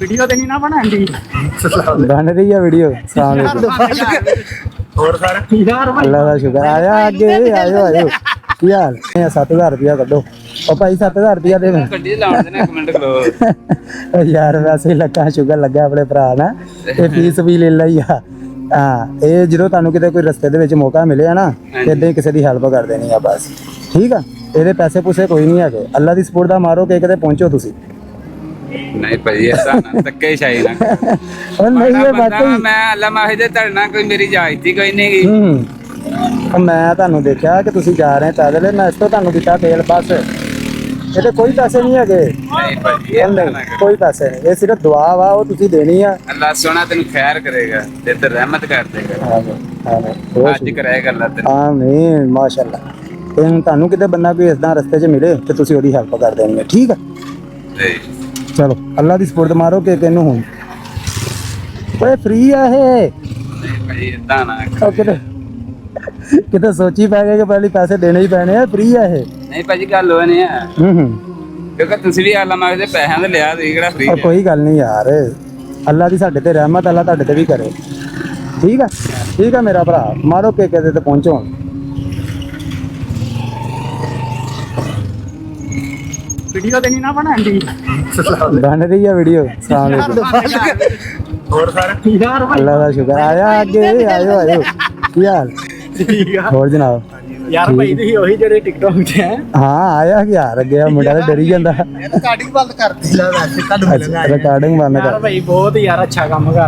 video ਤੇ ਨਹੀਂ ਨਾ ਬਣਾਉਂਦੀ ਬਣ ਰਹੀ ਆ ਵੀਡੀਓ ਸਾਹਮਣੇ ਹੋਰ ਸਰ ਯਾਰ ਅੱਲਾ ਦਾ ਸ਼ੁਕਰ ਆਇਆ ਅੱਗੇ ਆਇਓ ਆਇਓ ਕੀ ਹਾਲ 7000 ਰੁਪਇਆ ਕੱਢੋ ਉਹ ਭਾਈ 7000 ਰੁਪਇਆ ਦੇ ਗੱਡੀ ਲਾਉਣ ਦੇ ਨਾ ਕਮੈਂਟ ਕਰੋ ਯਾਰ ਵੈਸੇ ਲੱਗਾ ਸ਼ੁਕਰ ਲੱਗਾ ਆਪਣੇ ਭਰਾ ਨਾ ਤੇ ਫੀਸ ਵੀ ਲੈ ਲਈ ਆ ਹਾਂ ਇਹ ਜਦੋਂ ਤੁਹਾਨੂੰ ਕਿਤੇ ਕੋਈ ਰਸਤੇ ਦੇ ਵਿੱਚ ਮੌਕਾ ਮਿਲਿਆ ਨਾ ਇਦਾਂ ਹੀ ਕਿਸੇ ਦੀ ਹੈਲਪ ਕਰ ਦੇਣੀ ਆ ਬਸ ਠੀਕ ਆ ਇਹਦੇ ਪੈਸੇ ਪੂਸੇ ਕੋਈ ਨਹੀਂ ਹੈਗੇ ਅੱਲਾ ਦੀ ਸਪੋਰਟ ਦਾ ਮਾਰੋ ਕਿ ਕਿਤੇ ਪਹੁੰਚੋ ਤੁਸੀਂ ਨਹੀਂ ਭਾਈ ਐਸਾ ਨਾ ਧੱਕੇ ਸ਼ਾਈ ਨਾ ਉਹ ਨਹੀਂ ਇਹ ਬਾਕੀ ਮੈਂ ਅੱਲਾ ਮਾਹੀ ਦੇ ਧੜਨਾ ਕੋਈ ਮੇਰੀ ਜਾਇਜ਼ੀ ਕੋਈ ਨਹੀਂ ਗਈ ਉਹ ਮੈਂ ਤੁਹਾਨੂੰ ਦੇਖਿਆ ਕਿ ਤੁਸੀਂ ਜਾ ਰਹੇ ਪੈਦਲ ਮੈਂ ਇਸ ਤੋਂ ਤੁਹਾਨੂੰ ਦਿੱਤਾ ਤੇਲ ਬਸ ਇਹਦੇ ਕੋਈ ਪੈਸੇ ਨਹੀਂ ਹੈਗੇ ਨਹੀਂ ਭਾਈ ਉਹ ਨਹੀਂ ਕੋਈ ਪੈਸੇ ਨਹੀਂ ਇਹ ਸਿਰਫ ਦੁਆ ਵਾ ਉਹ ਤੁਸੀਂ ਦੇਣੀ ਆ ਅੱਲਾ ਸੋਹਣਾ ਤੈਨੂੰ ਖੈਰ ਕਰੇਗਾ ਤੇ ਤੇ ਰਹਿਮਤ ਕਰ ਦੇਗਾ ਅੱਜ ਕਰੇਗਾ ਅੱਲਾ ਤੈਨੂੰ ਆਮੀਨ ਮਾਸ਼ਾਅੱਲਾ ਤੇ ਹੁਣ ਤੁਹਾਨੂੰ ਕਿਤੇ ਬੰਦਾ ਕੋਈ ਇਦਾਂ ਰਸਤੇ 'ਚ ਮਿਲੇ ਤੇ ਤੁਸੀਂ ਉਹਦੀ ਹੈਲਪ ਕਰ ਦੇਣੀ ਹੈ ਠੀਕ ਆ ਚਲੋ ਅੱਲਾ ਦੀ ਸਪੋਰਟ ਮਾਰੋ ਕਿ ਕਿਹਨੂੰ ਹੁਣ ਓਏ ਫ੍ਰੀ ਆ ਇਹ ਭਾਈ ਇਦਾਂ ਨਾ ਉਹ ਕਿਤੇ ਸੋਚੀ ਪੈ ਗਏ ਕਿ ਪਹਿਲੀ ਪੈਸੇ ਦੇਣੇ ਹੀ ਪੈਣੇ ਆ ਫ੍ਰੀ ਆ ਇਹ ਨਹੀਂ ਭਾਜੀ ਗੱਲ ਹੋਏ ਨਹੀਂ ਆ ਹੂੰ ਕਿਉਂਕਿ ਤੁਸੀਂ ਵੀ ਅੱਲਾ ਮਾਹੀ ਦੇ ਪੈਸਿਆਂ ਦੇ ਲਿਆ ਤੁਸੀਂ ਕਿਹੜਾ ਫ੍ਰੀ ਉਹ ਕੋਈ ਗੱਲ ਨਹੀਂ ਯਾਰ ਅੱਲਾ ਦੀ ਸਾਡੇ ਤੇ ਰਹਿਮਤ ਅੱਲਾ ਤੁਹਾਡੇ ਤੇ ਵੀ ਕਰੇ ਠੀਕ ਆ ਮੇਰਾ ਭਰਾ ਮਾਰੋ ਕੇ ਕਿਤੇ ਤੇ ਪਹੁੰਚੋ ਹੁਣ ਵੀਡੀਓ ਤੇ ਨਹੀਂ ਨਾ ਬਣਾਉਂਦੀ ਬਣ ਰਹੀ ਆ ਵੀਡੀਓ ਸਾਹਮਣੇ ਹੋਰ ਸਰ ਯਾਰ ਅੱਲਾ ਦਾ ਸ਼ੁਕਰ ਆਇਆ ਅੱਗੇ ਆਇਓ ਆਇਓ ਕੀ ਹਾਲ ਠੀਕ ਆ ਹੋਰ ਜਨਾਬ ਯਾਰ ਭਾਈ ਤੁਸੀਂ ਉਹੀ ਜਿਹੜੇ ਟਿਕਟੌਕ ਤੇ ਹੈ ਹਾਂ ਆਇਆ ਕਿ ਯਾਰ ਅੱਗੇ ਆ ਮੁੰਡਾ ਤਾਂ ਡਰੀ ਜਾਂਦਾ ਰਿਕਾਰਡਿੰਗ ਬੰਦ ਕਰਤੀ ਲਾ ਵੈਸੇ ਤੁਹਾਨੂੰ ਅੱਛਾ ਰਿਕਾਰਡਿੰਗ ਬੰਦ ਯਾਰ ਕਰ ਭਾਈ ਬਹੁਤ ਯਾਰ ਅੱਛਾ ਕੰਮ ਕਰ